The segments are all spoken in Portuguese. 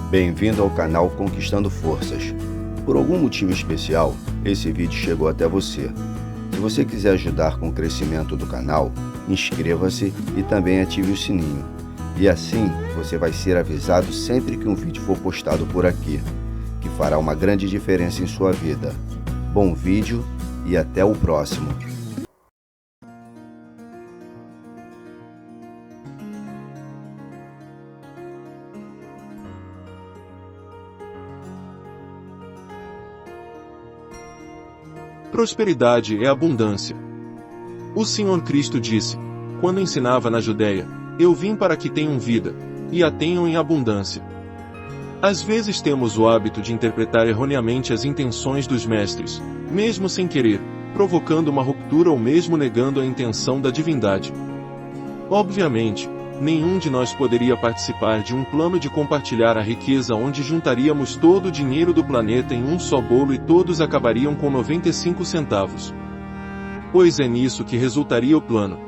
Bem-vindo ao canal Conquistando Forças. Por algum motivo especial, esse vídeo chegou até você. Se você quiser ajudar com o crescimento do canal, inscreva-se e também ative o sininho. E assim, você vai ser avisado sempre que um vídeo for postado por aqui, que fará uma grande diferença em sua vida. Bom vídeo e até o próximo. Prosperidade é abundância. O Senhor Cristo disse, quando ensinava na Judéia, eu vim para que tenham vida, e a tenham em abundância. Às vezes temos o hábito de interpretar erroneamente as intenções dos mestres, mesmo sem querer, provocando uma ruptura ou mesmo negando a intenção da divindade. Obviamente, nenhum de nós poderia participar de um plano de compartilhar a riqueza onde juntaríamos todo o dinheiro do planeta em um só bolo e todos acabariam com 95 centavos. Pois é nisso que resultaria o plano.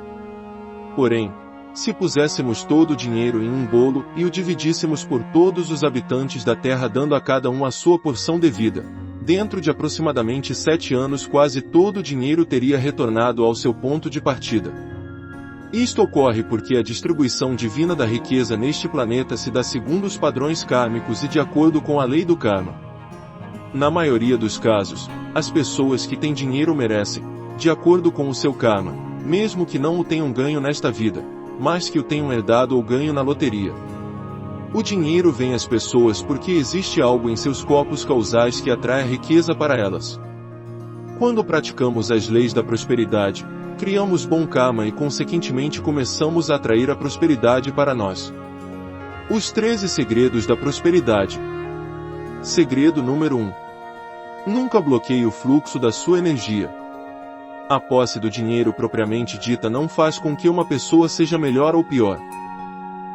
Porém, se puséssemos todo o dinheiro em um bolo e o dividíssemos por todos os habitantes da Terra dando a cada um a sua porção devida, dentro de aproximadamente 7 anos quase todo o dinheiro teria retornado ao seu ponto de partida. Isto ocorre porque a distribuição divina da riqueza neste planeta se dá segundo os padrões kármicos e de acordo com a lei do karma. Na maioria dos casos, as pessoas que têm dinheiro merecem, de acordo com o seu karma, mesmo que não o tenham ganho nesta vida, mas que o tenham herdado ou ganho na loteria. O dinheiro vem às pessoas porque existe algo em seus corpos causais que atrai a riqueza para elas. Quando praticamos as leis da prosperidade, criamos bom karma e consequentemente começamos a atrair a prosperidade para nós. Os 13 segredos da prosperidade. Segredo número 1. Nunca bloqueie o fluxo da sua energia. A posse do dinheiro propriamente dita não faz com que uma pessoa seja melhor ou pior.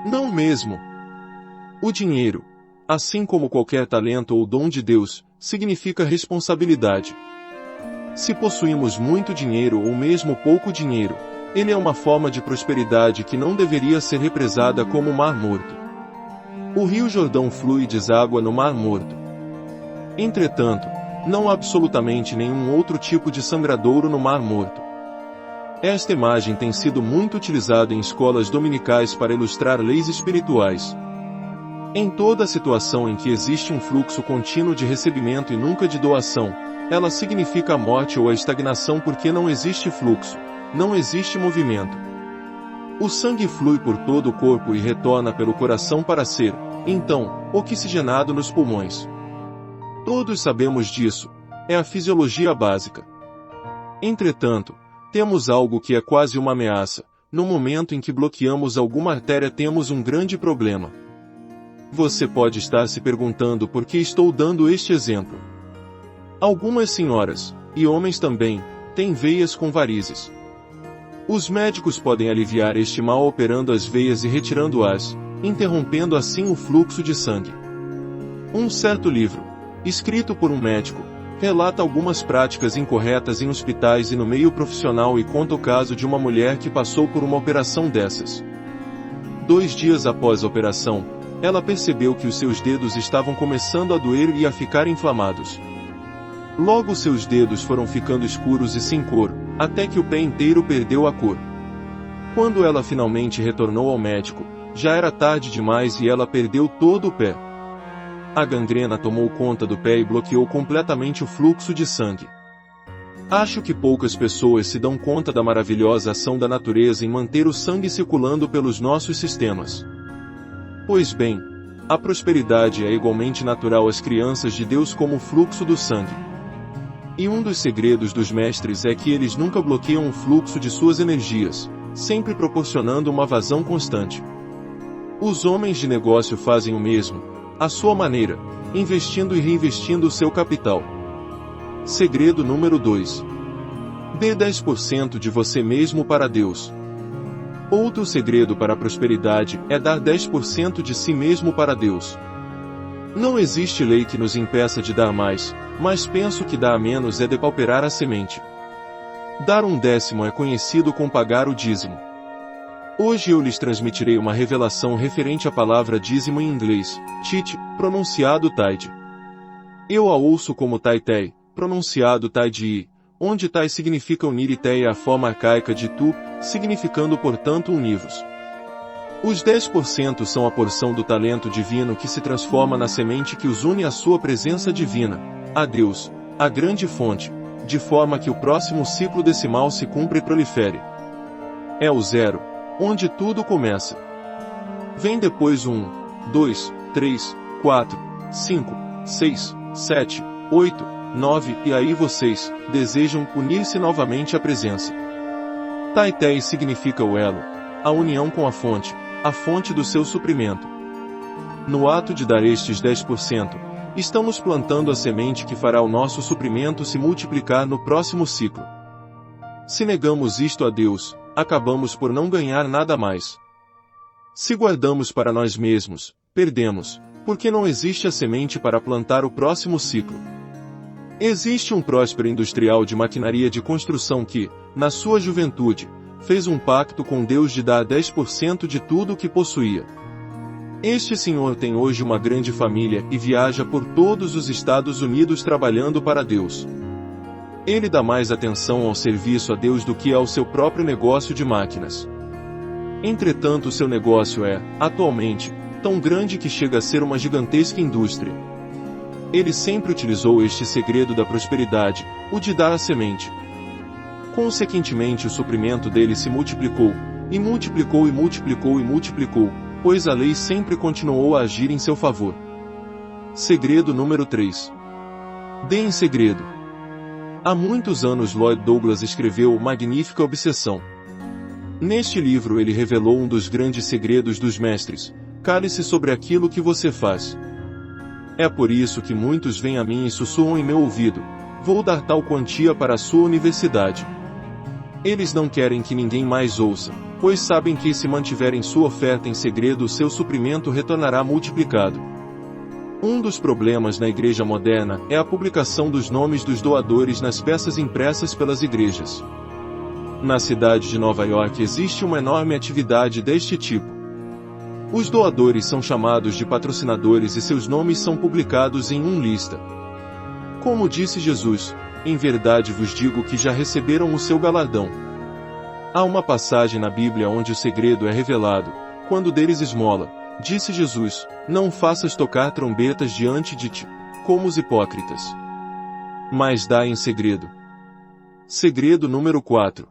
Não mesmo. O dinheiro, assim como qualquer talento ou dom de Deus, significa responsabilidade. Se possuímos muito dinheiro ou mesmo pouco dinheiro, ele é uma forma de prosperidade que não deveria ser represada como o Mar Morto. O Rio Jordão flui e deságua no Mar Morto. Entretanto, não há absolutamente nenhum outro tipo de sangradouro no Mar Morto. Esta imagem tem sido muito utilizada em escolas dominicais para ilustrar leis espirituais. Em toda situação em que existe um fluxo contínuo de recebimento e nunca de doação, ela significa a morte ou a estagnação porque não existe fluxo, não existe movimento. O sangue flui por todo o corpo e retorna pelo coração para ser, então, oxigenado nos pulmões. Todos sabemos disso, é a fisiologia básica. Entretanto, temos algo que é quase uma ameaça, no momento em que bloqueamos alguma artéria temos um grande problema. Você pode estar se perguntando por que estou dando este exemplo. Algumas senhoras, e homens também, têm veias com varizes. Os médicos podem aliviar este mal operando as veias e retirando-as, interrompendo assim o fluxo de sangue. Um certo livro, escrito por um médico, relata algumas práticas incorretas em hospitais e no meio profissional e conta o caso de uma mulher que passou por uma operação dessas. 2 dias após a operação, ela percebeu que os seus dedos estavam começando a doer e a ficar inflamados. Logo seus dedos foram ficando escuros e sem cor, até que o pé inteiro perdeu a cor. Quando ela finalmente retornou ao médico, já era tarde demais e ela perdeu todo o pé. A gangrena tomou conta do pé e bloqueou completamente o fluxo de sangue. Acho que poucas pessoas se dão conta da maravilhosa ação da natureza em manter o sangue circulando pelos nossos sistemas. Pois bem, a prosperidade é igualmente natural às crianças de Deus como o fluxo do sangue. E um dos segredos dos mestres é que eles nunca bloqueiam o fluxo de suas energias, sempre proporcionando uma vazão constante. Os homens de negócio fazem o mesmo, à sua maneira, investindo e reinvestindo o seu capital. Segredo número 2. Dê 10% de você mesmo para Deus. Outro segredo para a prosperidade é dar 10% de si mesmo para Deus. Não existe lei que nos impeça de dar mais, mas penso que dar a menos é depauperar a semente. Dar 1/10 é conhecido como pagar o dízimo. Hoje eu lhes transmitirei uma revelação referente à palavra dízimo em inglês, tithe, pronunciado Taide. Eu a ouço como Taitei, pronunciado Taidii, onde Tai significa unir e Tei é a forma arcaica de Tu, significando portanto univos. Os 10% são a porção do talento divino que se transforma na semente que os une à sua presença divina, a Deus, a grande fonte, de forma que o próximo ciclo decimal se cumpra e prolifere. É o 0, onde tudo começa. Vem depois 1, 2, 3, 4, 5, 6, 7, 8, 9 e aí vocês desejam unir-se novamente à presença. Taitei significa o elo, a união com a fonte do seu suprimento. No ato de dar estes 10%, estamos plantando a semente que fará o nosso suprimento se multiplicar no próximo ciclo. Se negamos isto a Deus, acabamos por não ganhar nada mais. Se guardamos para nós mesmos, perdemos, porque não existe a semente para plantar o próximo ciclo. Existe um próspero industrial de maquinaria de construção que, na sua juventude, fez um pacto com Deus de dar 10% de tudo o que possuía. Este senhor tem hoje uma grande família e viaja por todos os Estados Unidos trabalhando para Deus. Ele dá mais atenção ao serviço a Deus do que ao seu próprio negócio de máquinas. Entretanto, seu negócio é, atualmente, tão grande que chega a ser uma gigantesca indústria. Ele sempre utilizou este segredo da prosperidade, o de dar a semente. Consequentemente, o suprimento dele se multiplicou, e multiplicou e multiplicou e multiplicou, pois a lei sempre continuou a agir em seu favor. Segredo número 3. Dê em segredo. Há muitos anos Lloyd Douglas escreveu Magnífica Obsessão. Neste livro ele revelou um dos grandes segredos dos mestres: cale-se sobre aquilo que você faz. É por isso que muitos vêm a mim e sussurram em meu ouvido: vou dar tal quantia para a sua universidade. Eles não querem que ninguém mais ouça, pois sabem que se mantiverem sua oferta em segredo, o seu suprimento retornará multiplicado. Um dos problemas na igreja moderna é a publicação dos nomes dos doadores nas peças impressas pelas igrejas. Na cidade de Nova York existe uma enorme atividade deste tipo. Os doadores são chamados de patrocinadores e seus nomes são publicados em uma lista. Como disse Jesus, em verdade vos digo que já receberam o seu galardão. Há uma passagem na Bíblia onde o segredo é revelado: quando deres esmola, disse Jesus, não faças tocar trombetas diante de ti, como os hipócritas. Mas dá em segredo. Segredo número 4.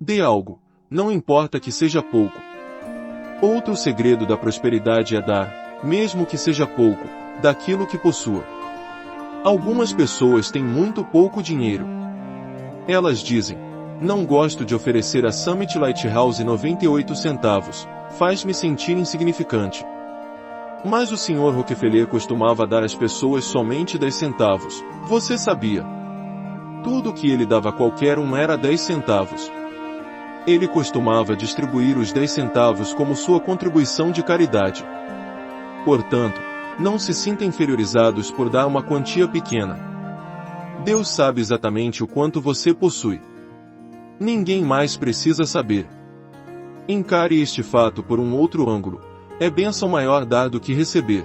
Dê algo, não importa que seja pouco. Outro segredo da prosperidade é dar, mesmo que seja pouco, daquilo que possua. Algumas pessoas têm muito pouco dinheiro. Elas dizem: não gosto de oferecer a Summit Lighthouse 98 centavos, faz-me sentir insignificante. Mas o Sr. Rockefeller costumava dar às pessoas somente 10 centavos, você sabia? Tudo o que ele dava a qualquer um era 10 centavos. Ele costumava distribuir os 10 centavos como sua contribuição de caridade. Portanto, não se sinta inferiorizados por dar uma quantia pequena. Deus sabe exatamente o quanto você possui. Ninguém mais precisa saber. Encare este fato por um outro ângulo: é bênção maior dar do que receber.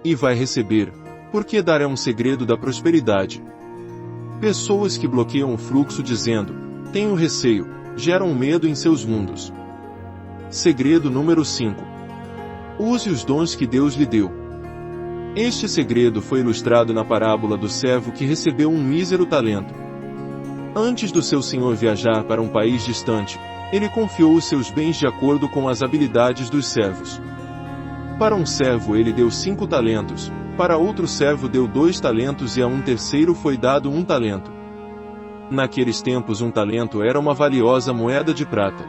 E vai receber, porque dar é um segredo da prosperidade. Pessoas que bloqueiam o fluxo dizendo: tenho receio, geram medo em seus mundos. Segredo número 5. Use os dons que Deus lhe deu. Este segredo foi ilustrado na parábola do servo que recebeu um mísero talento. Antes do seu senhor viajar para um país distante, ele confiou os seus bens de acordo com as habilidades dos servos. Para um servo ele deu 5 talentos, para outro servo deu 2 talentos e a um terceiro foi dado 1 talento. Naqueles tempos 1 talento era uma valiosa moeda de prata.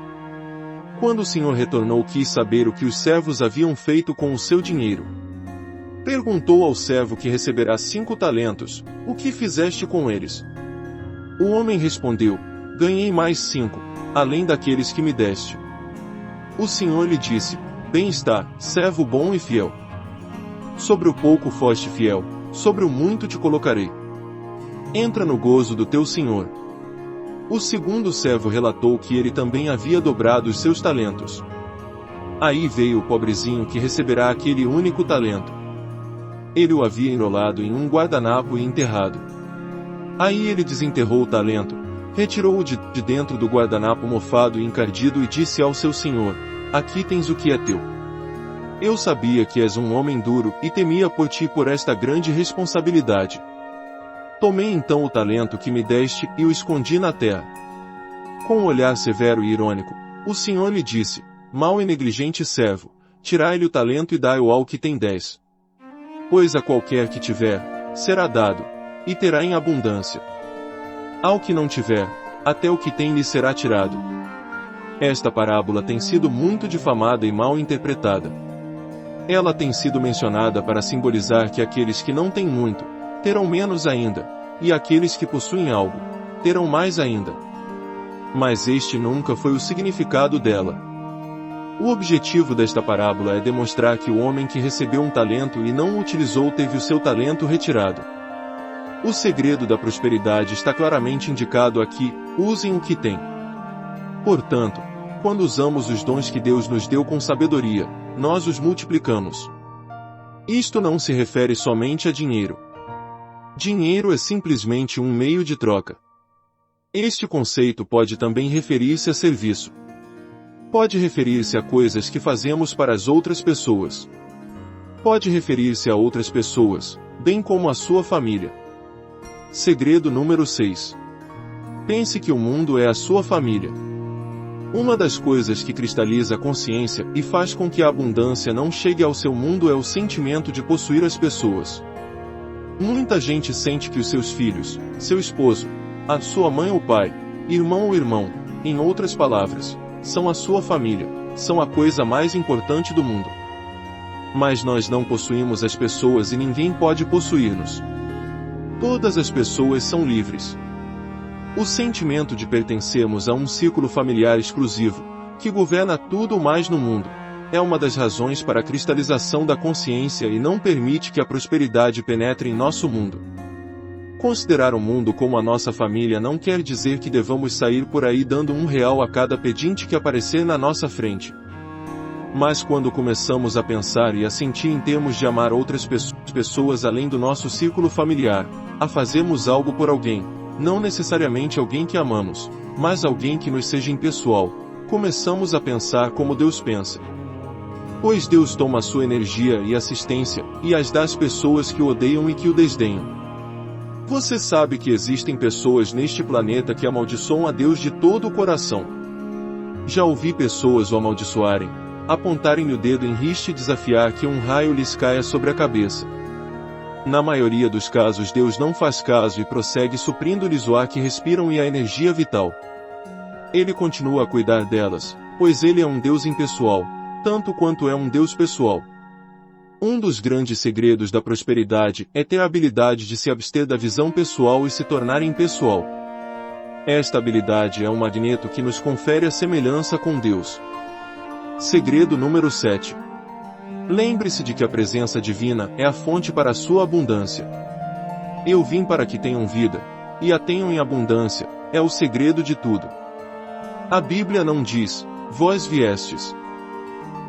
Quando o senhor retornou, quis saber o que os servos haviam feito com o seu dinheiro. Perguntou ao servo que receberá 5 talentos: o que fizeste com eles? O homem respondeu: ganhei mais 5, além daqueles que me deste. O senhor lhe disse: bem está, servo bom e fiel. Sobre o pouco foste fiel, sobre o muito te colocarei. Entra no gozo do teu senhor. O segundo servo relatou que ele também havia dobrado os seus talentos. Aí veio o pobrezinho que receberá aquele único talento. ele o havia enrolado em um guardanapo e enterrado. Aí ele desenterrou o talento, retirou-o de dentro do guardanapo mofado e encardido e disse ao seu senhor: aqui tens o que é teu. Eu sabia que és um homem duro e temia por ti por esta grande responsabilidade. Tomei então o talento que me deste e o escondi na terra. Com um olhar severo e irônico, o senhor lhe disse: mau e negligente servo, tirai-lhe o talento e dai-o ao que tem 10. Pois a qualquer que tiver, será dado, e terá em abundância. Ao que não tiver, até o que tem lhe será tirado. Esta parábola tem sido muito difamada e mal interpretada. Ela tem sido mencionada para simbolizar que aqueles que não têm muito, terão menos ainda, e aqueles que possuem algo, terão mais ainda. Mas este nunca foi o significado dela. O objetivo desta parábola é demonstrar que o homem que recebeu um talento e não o utilizou teve o seu talento retirado. O segredo da prosperidade está claramente indicado aqui: usem o que têm. Portanto, quando usamos os dons que Deus nos deu com sabedoria, nós os multiplicamos. Isto não se refere somente a dinheiro. Dinheiro é simplesmente um meio de troca. Este conceito pode também referir-se a serviço. Pode referir-se a coisas que fazemos para as outras pessoas. Pode referir-se a outras pessoas, bem como a sua família. Segredo número 6. Pense que o mundo é a sua família. Uma das coisas que cristaliza a consciência e faz com que a abundância não chegue ao seu mundo é o sentimento de possuir as pessoas. Muita gente sente que os seus filhos, seu esposo, a sua mãe ou pai, irmão ou irmão, em outras palavras, são a sua família, são a coisa mais importante do mundo. Mas nós não possuímos as pessoas e ninguém pode possuir-nos. Todas as pessoas são livres. O sentimento de pertencermos a um círculo familiar exclusivo, que governa tudo mais no mundo, é uma das razões para a cristalização da consciência e não permite que a prosperidade penetre em nosso mundo. Considerar o mundo como a nossa família não quer dizer que devamos sair por aí dando R$1 a cada pedinte que aparecer na nossa frente. Mas quando começamos a pensar e a sentir em termos de amar outras pessoas além do nosso círculo familiar, a fazermos algo por alguém, não necessariamente alguém que amamos, mas alguém que nos seja impessoal, começamos a pensar como Deus pensa. Pois Deus toma a sua energia e assistência, e as das pessoas que o odeiam e que o desdenham. Você sabe que existem pessoas neste planeta que amaldiçoam a Deus de todo o coração. Já ouvi pessoas o amaldiçoarem, apontarem-lhe o dedo em riste e desafiar que um raio lhes caia sobre a cabeça. Na maioria dos casos Deus não faz caso e prossegue suprindo-lhes o ar que respiram e a energia vital. Ele continua a cuidar delas, pois ele é um Deus impessoal, tanto quanto é um Deus pessoal. Um dos grandes segredos da prosperidade é ter a habilidade de se abster da visão pessoal e se tornar impessoal. Esta habilidade é um magneto que nos confere a semelhança com Deus. Segredo número 7. Lembre-se de que a presença divina é a fonte para a sua abundância. Eu vim para que tenham vida, e a tenham em abundância, é o segredo de tudo. A Bíblia não diz, vós viestes.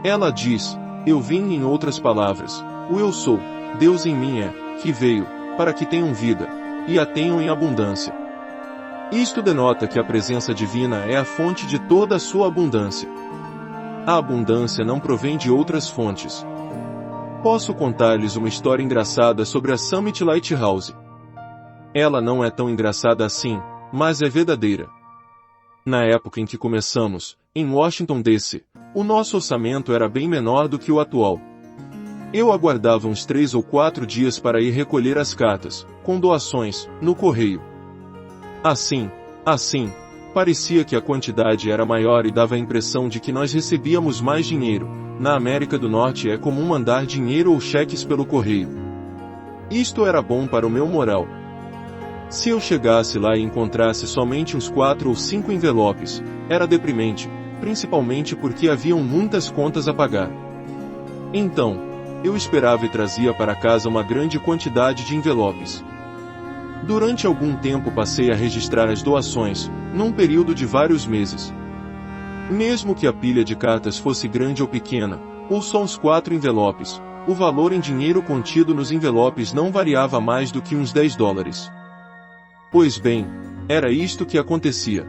Ela diz, eu vim. Em outras palavras, o eu sou, Deus em mim é, que veio, para que tenham vida, e a tenham em abundância. Isto denota que a presença divina é a fonte de toda a sua abundância. A abundância não provém de outras fontes. Posso contar-lhes uma história engraçada sobre a Summit Lighthouse. Ela não é tão engraçada assim, mas é verdadeira. Na época em que começamos, em Washington DC, o nosso orçamento era bem menor do que o atual. Eu aguardava uns 3 ou 4 dias para ir recolher as cartas, com doações, no correio. Assim, parecia que a quantidade era maior e dava a impressão de que nós recebíamos mais dinheiro. Na América do Norte é comum mandar dinheiro ou cheques pelo correio. Isto era bom para o meu moral. Se eu chegasse lá e encontrasse somente uns 4 ou 5 envelopes, era deprimente, principalmente porque haviam muitas contas a pagar. Então, eu esperava e trazia para casa uma grande quantidade de envelopes. Durante algum tempo passei a registrar as doações, num período de vários meses. Mesmo que a pilha de cartas fosse grande ou pequena, ou só uns 4 envelopes, o valor em dinheiro contido nos envelopes não variava mais do que uns $10. Pois bem, era isto que acontecia.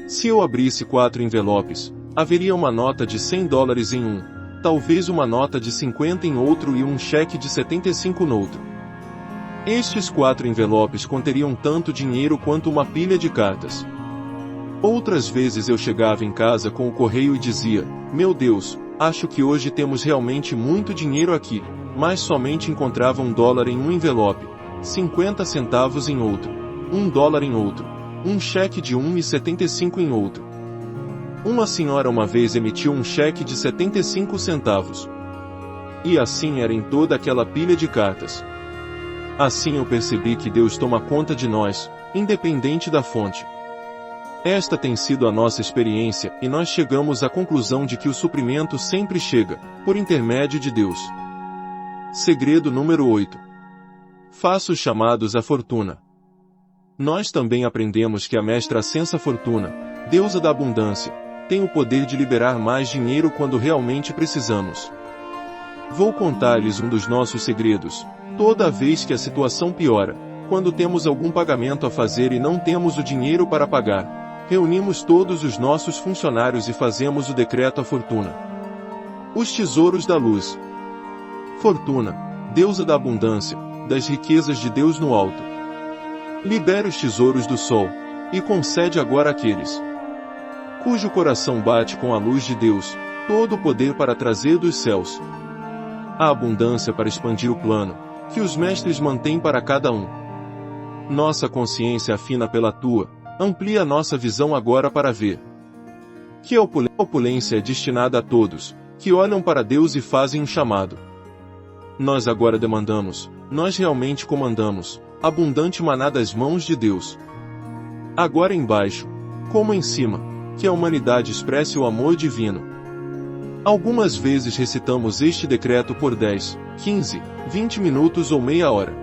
Se eu abrisse 4 envelopes, haveria uma nota de $100 em um, talvez uma nota de 50 em outro e um cheque de 75 no outro. Estes 4 envelopes conteriam tanto dinheiro quanto uma pilha de cartas. Outras vezes eu chegava em casa com o correio e dizia: meu Deus, acho que hoje temos realmente muito dinheiro aqui, mas somente encontrava $1 em um envelope, 50 centavos em outro, $1 em outro, um cheque de 1,75 em outro. Uma senhora uma vez emitiu um cheque de 75 centavos. E assim era em toda aquela pilha de cartas. Assim eu percebi que Deus toma conta de nós, independente da fonte. Esta tem sido a nossa experiência, e nós chegamos à conclusão de que o suprimento sempre chega, por intermédio de Deus. Segredo número 8. Faça os chamados à fortuna. Nós também aprendemos que a mestra Ascensa Fortuna, deusa da abundância, tem o poder de liberar mais dinheiro quando realmente precisamos. Vou contar-lhes um dos nossos segredos. Toda vez que a situação piora, quando temos algum pagamento a fazer e não temos o dinheiro para pagar, reunimos todos os nossos funcionários e fazemos o decreto à Fortuna. Os tesouros da luz. Fortuna, deusa da abundância, das riquezas de Deus no alto. Libera os tesouros do sol, e concede agora àqueles cujo coração bate com a luz de Deus, todo o poder para trazer dos céus a abundância para expandir o plano, que os mestres mantêm para cada um. Nossa consciência afina pela tua, amplia nossa visão agora para ver que a opulência é destinada a todos, que olham para Deus e fazem um chamado. Nós agora demandamos, nós realmente comandamos, abundante maná das mãos de Deus. Agora embaixo, como em cima, que a humanidade expresse o amor divino. Algumas vezes recitamos este decreto por 10, 15, 20 minutos ou meia hora.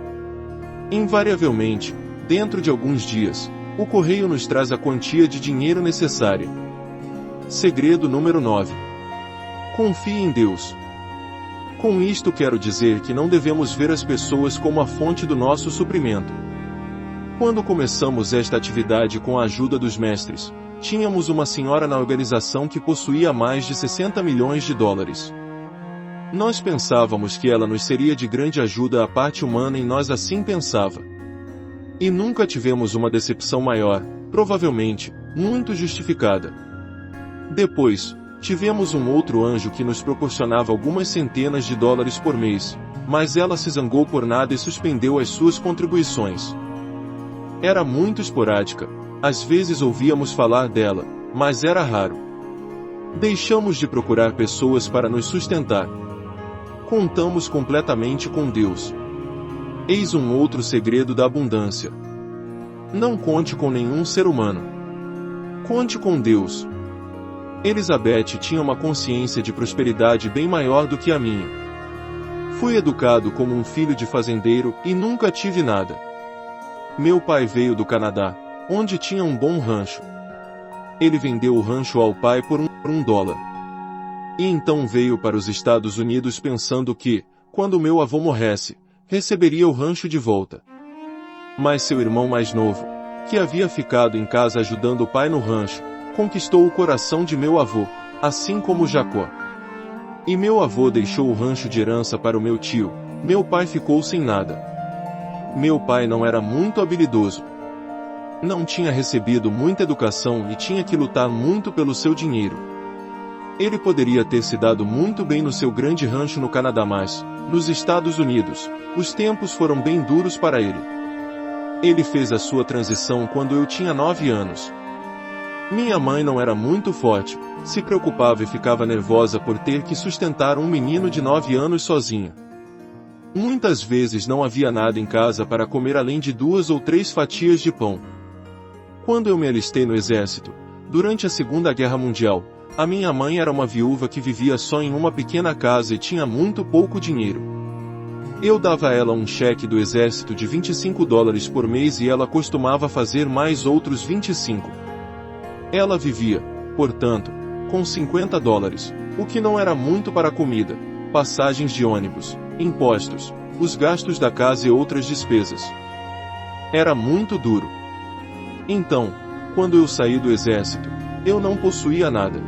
Invariavelmente, dentro de alguns dias, o correio nos traz a quantia de dinheiro necessária. Segredo número 9. Confie em Deus. Com isto quero dizer que não devemos ver as pessoas como a fonte do nosso suprimento. Quando começamos esta atividade com a ajuda dos mestres, tínhamos uma senhora na organização que possuía mais de $60 milhões. Nós pensávamos que ela nos seria de grande ajuda à parte humana e nós assim pensava. E nunca tivemos uma decepção maior, provavelmente, muito justificada. Depois, tivemos um outro anjo que nos proporcionava algumas centenas de dólares por mês, mas ela se zangou por nada e suspendeu as suas contribuições. Era muito esporádica, às vezes ouvíamos falar dela, mas era raro. Deixamos de procurar pessoas para nos sustentar. Contamos completamente com Deus. Eis um outro segredo da abundância. Não conte com nenhum ser humano. Conte com Deus. Elizabeth tinha uma consciência de prosperidade bem maior do que a minha. Fui educado como um filho de fazendeiro e nunca tive nada. Meu pai veio do Canadá, onde tinha um bom rancho. Ele vendeu o rancho ao pai por $1. E então veio para os Estados Unidos pensando que, quando meu avô morresse, receberia o rancho de volta. Mas seu irmão mais novo, que havia ficado em casa ajudando o pai no rancho, conquistou o coração de meu avô, assim como Jacó. E meu avô deixou o rancho de herança para o meu tio, meu pai ficou sem nada. Meu pai não era muito habilidoso. Não tinha recebido muita educação e tinha que lutar muito pelo seu dinheiro. Ele poderia ter se dado muito bem no seu grande rancho no Canadá, mas, nos Estados Unidos, os tempos foram bem duros para ele. Ele fez a sua transição quando eu tinha 9 anos. Minha mãe não era muito forte, se preocupava e ficava nervosa por ter que sustentar um menino de 9 anos sozinha. Muitas vezes não havia nada em casa para comer além de 2 ou 3 fatias de pão. Quando eu me alistei no exército, durante a Segunda Guerra Mundial, a minha mãe era uma viúva que vivia só em uma pequena casa e tinha muito pouco dinheiro. Eu dava a ela um cheque do exército de $25 por mês e ela costumava fazer mais outros 25. Ela vivia, portanto, com $50, o que não era muito para a comida, passagens de ônibus, impostos, os gastos da casa e outras despesas. Era muito duro. Então, quando eu saí do exército, eu não possuía nada.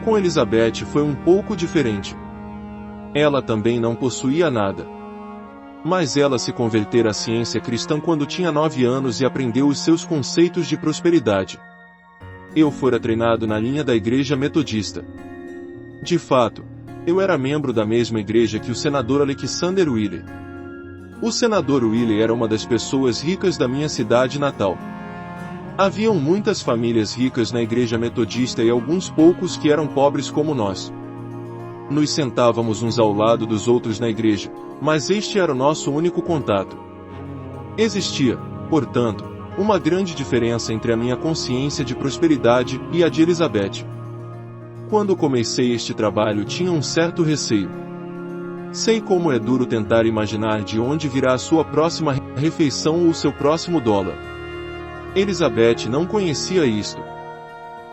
Com Elizabeth foi um pouco diferente. Ela também não possuía nada. Mas ela se convertera à ciência cristã quando tinha 9 anos e aprendeu os seus conceitos de prosperidade. Eu fora treinado na linha da Igreja Metodista. De fato, eu era membro da mesma igreja que o senador Alexander Wiley. O senador Wiley era uma das pessoas ricas da minha cidade natal. Haviam muitas famílias ricas na Igreja Metodista e alguns poucos que eram pobres como nós. Nos sentávamos uns ao lado dos outros na igreja, mas este era o nosso único contato. Existia, portanto, uma grande diferença entre a minha consciência de prosperidade e a de Elizabeth. Quando comecei este trabalho tinha um certo receio. Sei como é duro tentar imaginar de onde virá a sua próxima refeição ou o seu próximo dólar. Elizabeth não conhecia isto.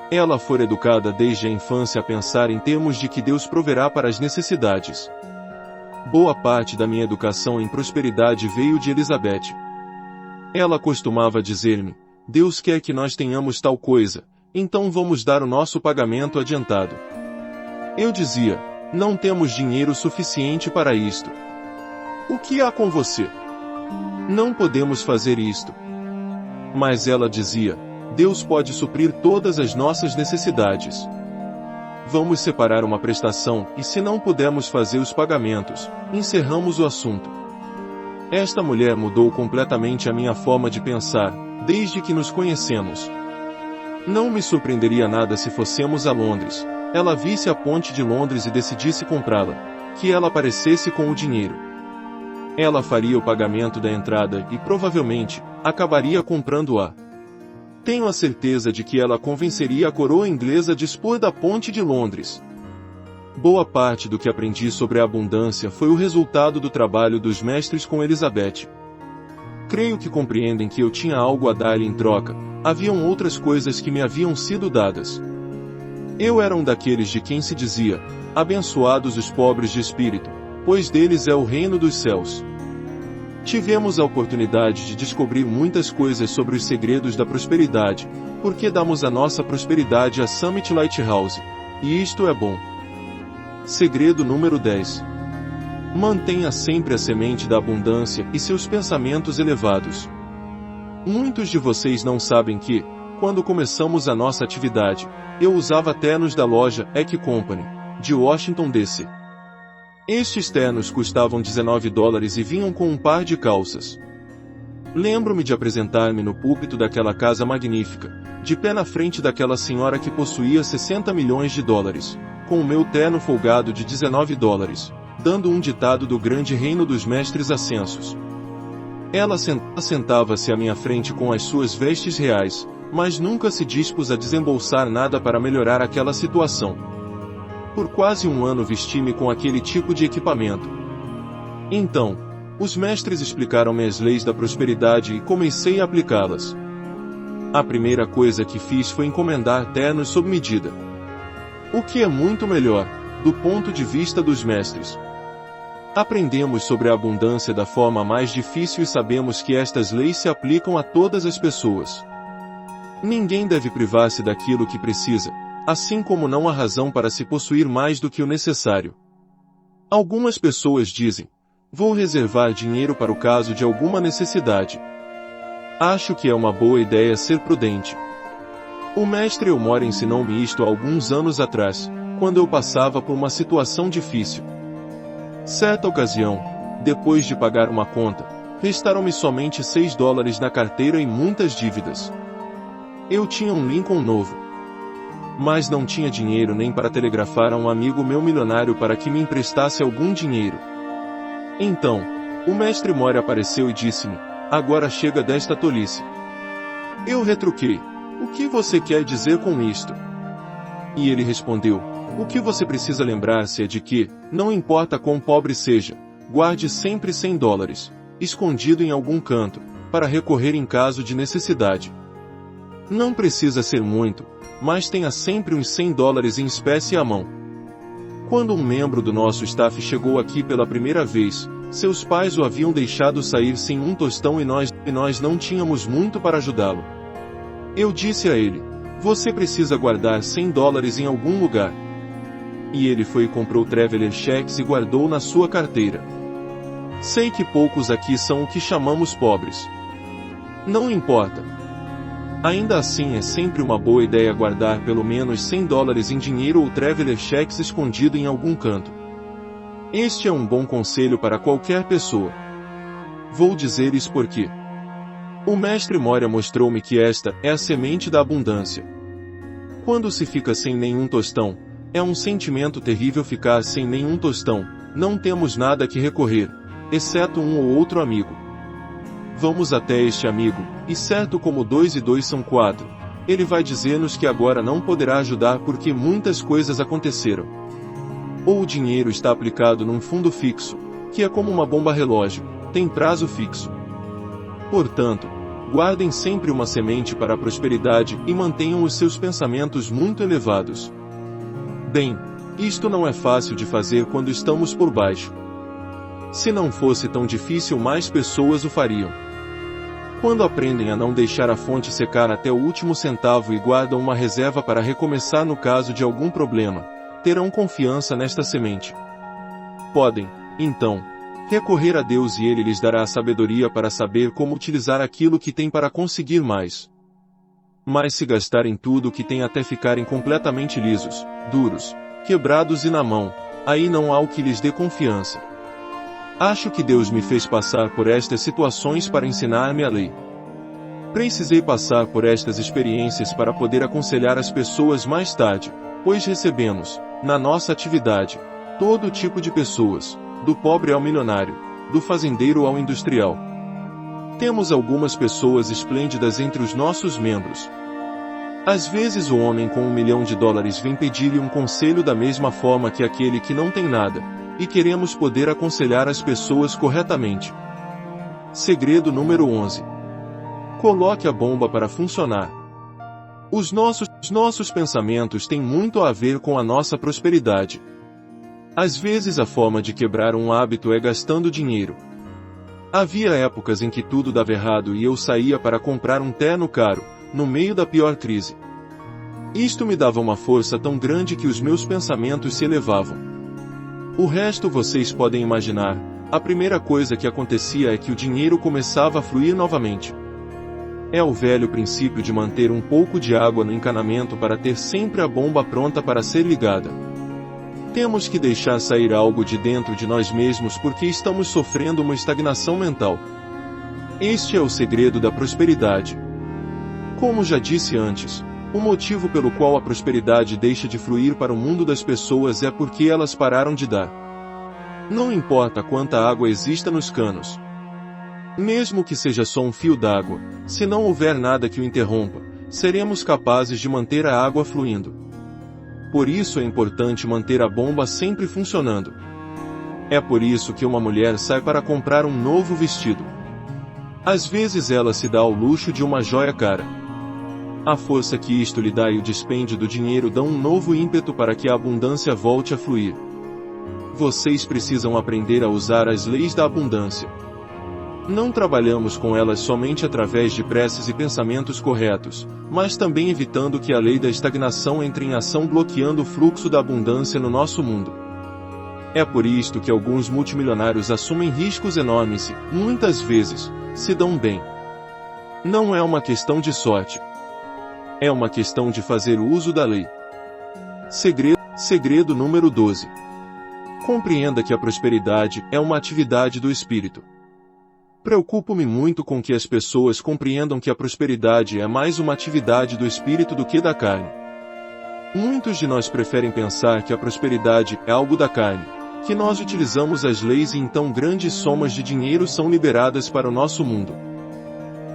Ela fora educada desde a infância a pensar em termos de que Deus proverá para as necessidades. Boa parte da minha educação em prosperidade veio de Elizabeth. Ela costumava dizer-me: Deus quer que nós tenhamos tal coisa, então vamos dar o nosso pagamento adiantado. Eu dizia: não temos dinheiro suficiente para isto. O que há com você? Não podemos fazer isto. Mas ela dizia: Deus pode suprir todas as nossas necessidades. Vamos separar uma prestação, e se não pudermos fazer os pagamentos, encerramos o assunto. Esta mulher mudou completamente a minha forma de pensar, desde que nos conhecemos. Não me surpreenderia nada se fossemos a Londres, ela visse a ponte de Londres e decidisse comprá-la, que ela aparecesse com o dinheiro. Ela faria o pagamento da entrada e, provavelmente, acabaria comprando-a. Tenho a certeza de que ela convenceria a coroa inglesa a dispor da ponte de Londres. Boa parte do que aprendi sobre a abundância foi o resultado do trabalho dos mestres com Elizabeth. Creio que compreendem que eu tinha algo a dar-lhe em troca, haviam outras coisas que me haviam sido dadas. Eu era um daqueles de quem se dizia: abençoados os pobres de espírito, pois deles é o reino dos céus. Tivemos a oportunidade de descobrir muitas coisas sobre os segredos da prosperidade, porque damos a nossa prosperidade a Summit Lighthouse, e isto é bom. Segredo número 10. Mantenha sempre a semente da abundância e seus pensamentos elevados. Muitos de vocês não sabem que, quando começamos a nossa atividade, eu usava ternos da loja Eck Company, de Washington DC. Estes ternos custavam $19 e vinham com um par de calças. Lembro-me de apresentar-me no púlpito daquela casa magnífica, de pé na frente daquela senhora que possuía $60 milhões, com o meu terno folgado de $19, dando um ditado do grande reino dos mestres ascensos. Ela sentava-se à minha frente com as suas vestes reais, mas nunca se dispôs a desembolsar nada para melhorar aquela situação. Por quase um ano vesti-me com aquele tipo de equipamento. Então, os mestres explicaram-me as leis da prosperidade e comecei a aplicá-las. A primeira coisa que fiz foi encomendar ternos sob medida. O que é muito melhor, do ponto de vista dos mestres. Aprendemos sobre a abundância da forma mais difícil e sabemos que estas leis se aplicam a todas as pessoas. Ninguém deve privar-se daquilo que precisa, assim como não há razão para se possuir mais do que o necessário. Algumas pessoas dizem: vou reservar dinheiro para o caso de alguma necessidade. Acho que é uma boa ideia ser prudente. O mestre Elmore ensinou-me isto há alguns anos atrás, quando eu passava por uma situação difícil. Certa ocasião, depois de pagar uma conta, restaram-me somente $6 na carteira e muitas dívidas. Eu tinha um Lincoln novo, mas não tinha dinheiro nem para telegrafar a um amigo meu milionário para que me emprestasse algum dinheiro. Então, o mestre Elmore apareceu e disse-me: agora chega desta tolice. Eu retruquei: o que você quer dizer com isto? E ele respondeu: o que você precisa lembrar-se é de que, não importa quão pobre seja, guarde sempre $100, escondido em algum canto, para recorrer em caso de necessidade. Não precisa ser muito, mas tenha sempre uns $100 em espécie à mão. Quando um membro do nosso staff chegou aqui pela primeira vez, seus pais o haviam deixado sair sem um tostão e nós não tínhamos muito para ajudá-lo. Eu disse a ele: você precisa guardar $100 em algum lugar. E ele foi e comprou traveler checks e guardou na sua carteira. Sei que poucos aqui são o que chamamos pobres. Não importa. Ainda assim é sempre uma boa ideia guardar pelo menos $100 em dinheiro ou traveler checks escondido em algum canto. Este é um bom conselho para qualquer pessoa. Vou dizer isso porque o mestre Moria mostrou-me que esta é a semente da abundância. Quando se fica sem nenhum tostão, é um sentimento terrível ficar sem nenhum tostão, não temos nada que recorrer, exceto um ou outro amigo. Vamos até este amigo, e certo como 2 e 2 são 4, ele vai dizer-nos que agora não poderá ajudar porque muitas coisas aconteceram. Ou o dinheiro está aplicado num fundo fixo, que é como uma bomba relógio, tem prazo fixo. Portanto, guardem sempre uma semente para a prosperidade e mantenham os seus pensamentos muito elevados. Bem, isto não é fácil de fazer quando estamos por baixo. Se não fosse tão difícil, mais pessoas o fariam. Quando aprendem a não deixar a fonte secar até o último centavo e guardam uma reserva para recomeçar no caso de algum problema, terão confiança nesta semente. Podem, então, recorrer a Deus e Ele lhes dará a sabedoria para saber como utilizar aquilo que têm para conseguir mais. Mas se gastarem tudo o que têm até ficarem completamente lisos, duros, quebrados e na mão, aí não há o que lhes dê confiança. Acho que Deus me fez passar por estas situações para ensinar-me a lei. Precisei passar por estas experiências para poder aconselhar as pessoas mais tarde, pois recebemos, na nossa atividade, todo tipo de pessoas, do pobre ao milionário, do fazendeiro ao industrial. Temos algumas pessoas esplêndidas entre os nossos membros. Às vezes o homem com $1 milhão vem pedir-lhe um conselho da mesma forma que aquele que não tem nada, e queremos poder aconselhar as pessoas corretamente. Segredo número 11. Coloque a bomba para funcionar. Os nossos pensamentos têm muito a ver com a nossa prosperidade. Às vezes a forma de quebrar um hábito é gastando dinheiro. Havia épocas em que tudo dava errado e eu saía para comprar um terno caro, no meio da pior crise. Isto me dava uma força tão grande que os meus pensamentos se elevavam. O resto vocês podem imaginar. A primeira coisa que acontecia é que o dinheiro começava a fluir novamente. É o velho princípio de manter um pouco de água no encanamento para ter sempre a bomba pronta para ser ligada. Temos que deixar sair algo de dentro de nós mesmos porque estamos sofrendo uma estagnação mental. Este é o segredo da prosperidade. Como já disse antes, o motivo pelo qual a prosperidade deixa de fluir para o mundo das pessoas é porque elas pararam de dar. Não importa quanta água exista nos canos. Mesmo que seja só um fio d'água, se não houver nada que o interrompa, seremos capazes de manter a água fluindo. Por isso é importante manter a bomba sempre funcionando. É por isso que uma mulher sai para comprar um novo vestido. Às vezes ela se dá ao luxo de uma joia cara. A força que isto lhe dá e o dispêndio do dinheiro dão um novo ímpeto para que a abundância volte a fluir. Vocês precisam aprender a usar as leis da abundância. Não trabalhamos com elas somente através de preces e pensamentos corretos, mas também evitando que a lei da estagnação entre em ação, bloqueando o fluxo da abundância no nosso mundo. É por isto que alguns multimilionários assumem riscos enormes e, muitas vezes, se dão bem. Não é uma questão de sorte. É uma questão de fazer uso da lei. Segredo número 12. Compreenda que a prosperidade é uma atividade do espírito. Preocupo-me muito com que as pessoas compreendam que a prosperidade é mais uma atividade do espírito do que da carne. Muitos de nós preferem pensar que a prosperidade é algo da carne, que nós utilizamos as leis e então grandes somas de dinheiro são liberadas para o nosso mundo.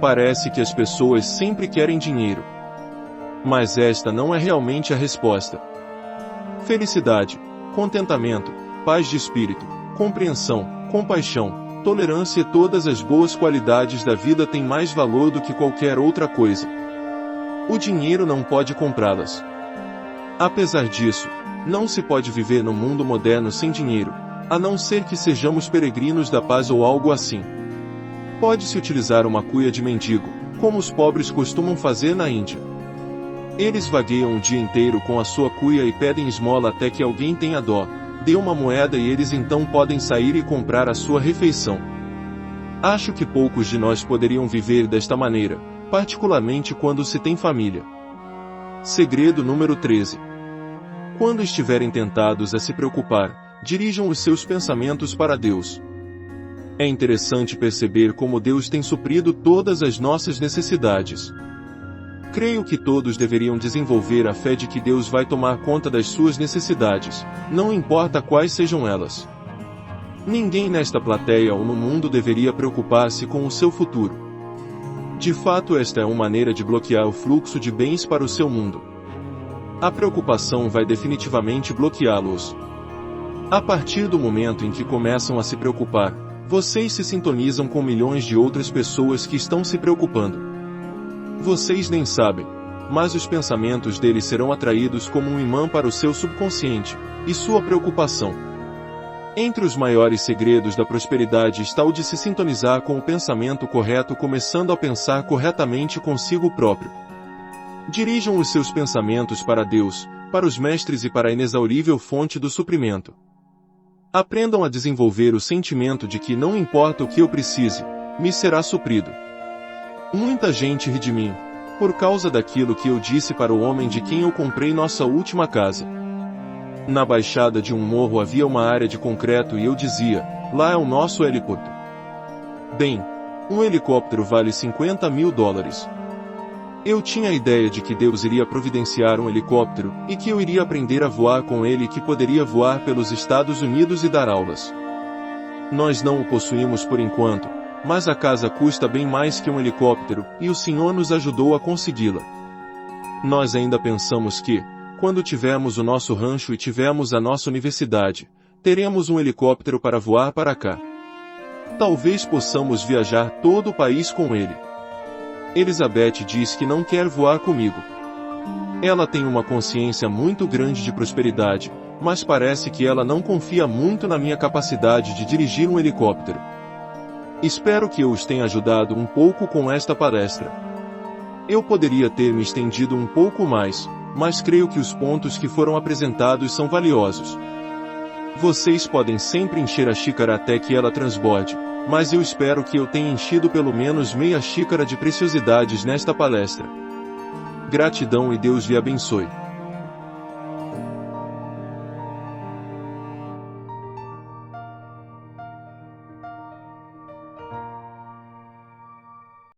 Parece que as pessoas sempre querem dinheiro. Mas esta não é realmente a resposta. Felicidade, contentamento, paz de espírito, compreensão, compaixão, tolerância e todas as boas qualidades da vida têm mais valor do que qualquer outra coisa. O dinheiro não pode comprá-las. Apesar disso, Não se pode viver no mundo moderno sem dinheiro, a não ser que sejamos peregrinos da paz ou algo assim. Pode-se utilizar uma cuia de mendigo, como os pobres costumam fazer na Índia. Eles vagueiam o dia inteiro com a sua cuia e pedem esmola até que alguém tenha dó, dê uma moeda e eles então podem sair e comprar a sua refeição. Acho que poucos de nós poderiam viver desta maneira, particularmente quando se tem família. Segredo número 13. Quando estiverem tentados a se preocupar, dirijam os seus pensamentos para Deus. É interessante perceber como Deus tem suprido todas as nossas necessidades. Creio que todos deveriam desenvolver a fé de que Deus vai tomar conta das suas necessidades, não importa quais sejam elas. Ninguém nesta plateia ou no mundo deveria preocupar-se com o seu futuro. De fato, esta é uma maneira de bloquear o fluxo de bens para o seu mundo. A preocupação vai definitivamente bloqueá-los. A partir do momento em que começam a se preocupar, vocês se sintonizam com milhões de outras pessoas que estão se preocupando. Vocês nem sabem, mas os pensamentos deles serão atraídos como um imã para o seu subconsciente, e sua preocupação. Entre os maiores segredos da prosperidade está o de se sintonizar com o pensamento correto, começando a pensar corretamente consigo próprio. Dirijam os seus pensamentos para Deus, para os mestres e para a inexaurível fonte do suprimento. Aprendam a desenvolver o sentimento de que não importa o que eu precise, me será suprido. Muita gente ri de mim, por causa daquilo que eu disse para o homem de quem eu comprei nossa última casa. Na baixada de um morro havia uma área de concreto e eu dizia, lá é o nosso heliporto. Bem, um helicóptero vale $50.000. Eu tinha a ideia de que Deus iria providenciar um helicóptero, e que eu iria aprender a voar com ele e que poderia voar pelos Estados Unidos e dar aulas. Nós não o possuímos por enquanto, mas a casa custa bem mais que um helicóptero, e o Senhor nos ajudou a consegui-la. Nós ainda pensamos que, quando tivermos o nosso rancho e tivermos a nossa universidade, teremos um helicóptero para voar para cá. Talvez possamos viajar todo o país com ele. Elizabeth diz que não quer voar comigo. Ela tem uma consciência muito grande de prosperidade, mas parece que ela não confia muito na minha capacidade de dirigir um helicóptero. Espero que eu os tenha ajudado um pouco com esta palestra. Eu poderia ter me estendido um pouco mais, mas creio que os pontos que foram apresentados são valiosos. Vocês podem sempre encher a xícara até que ela transborde, mas eu espero que eu tenha enchido pelo menos meia xícara de preciosidades nesta palestra. Gratidão e Deus lhe abençoe.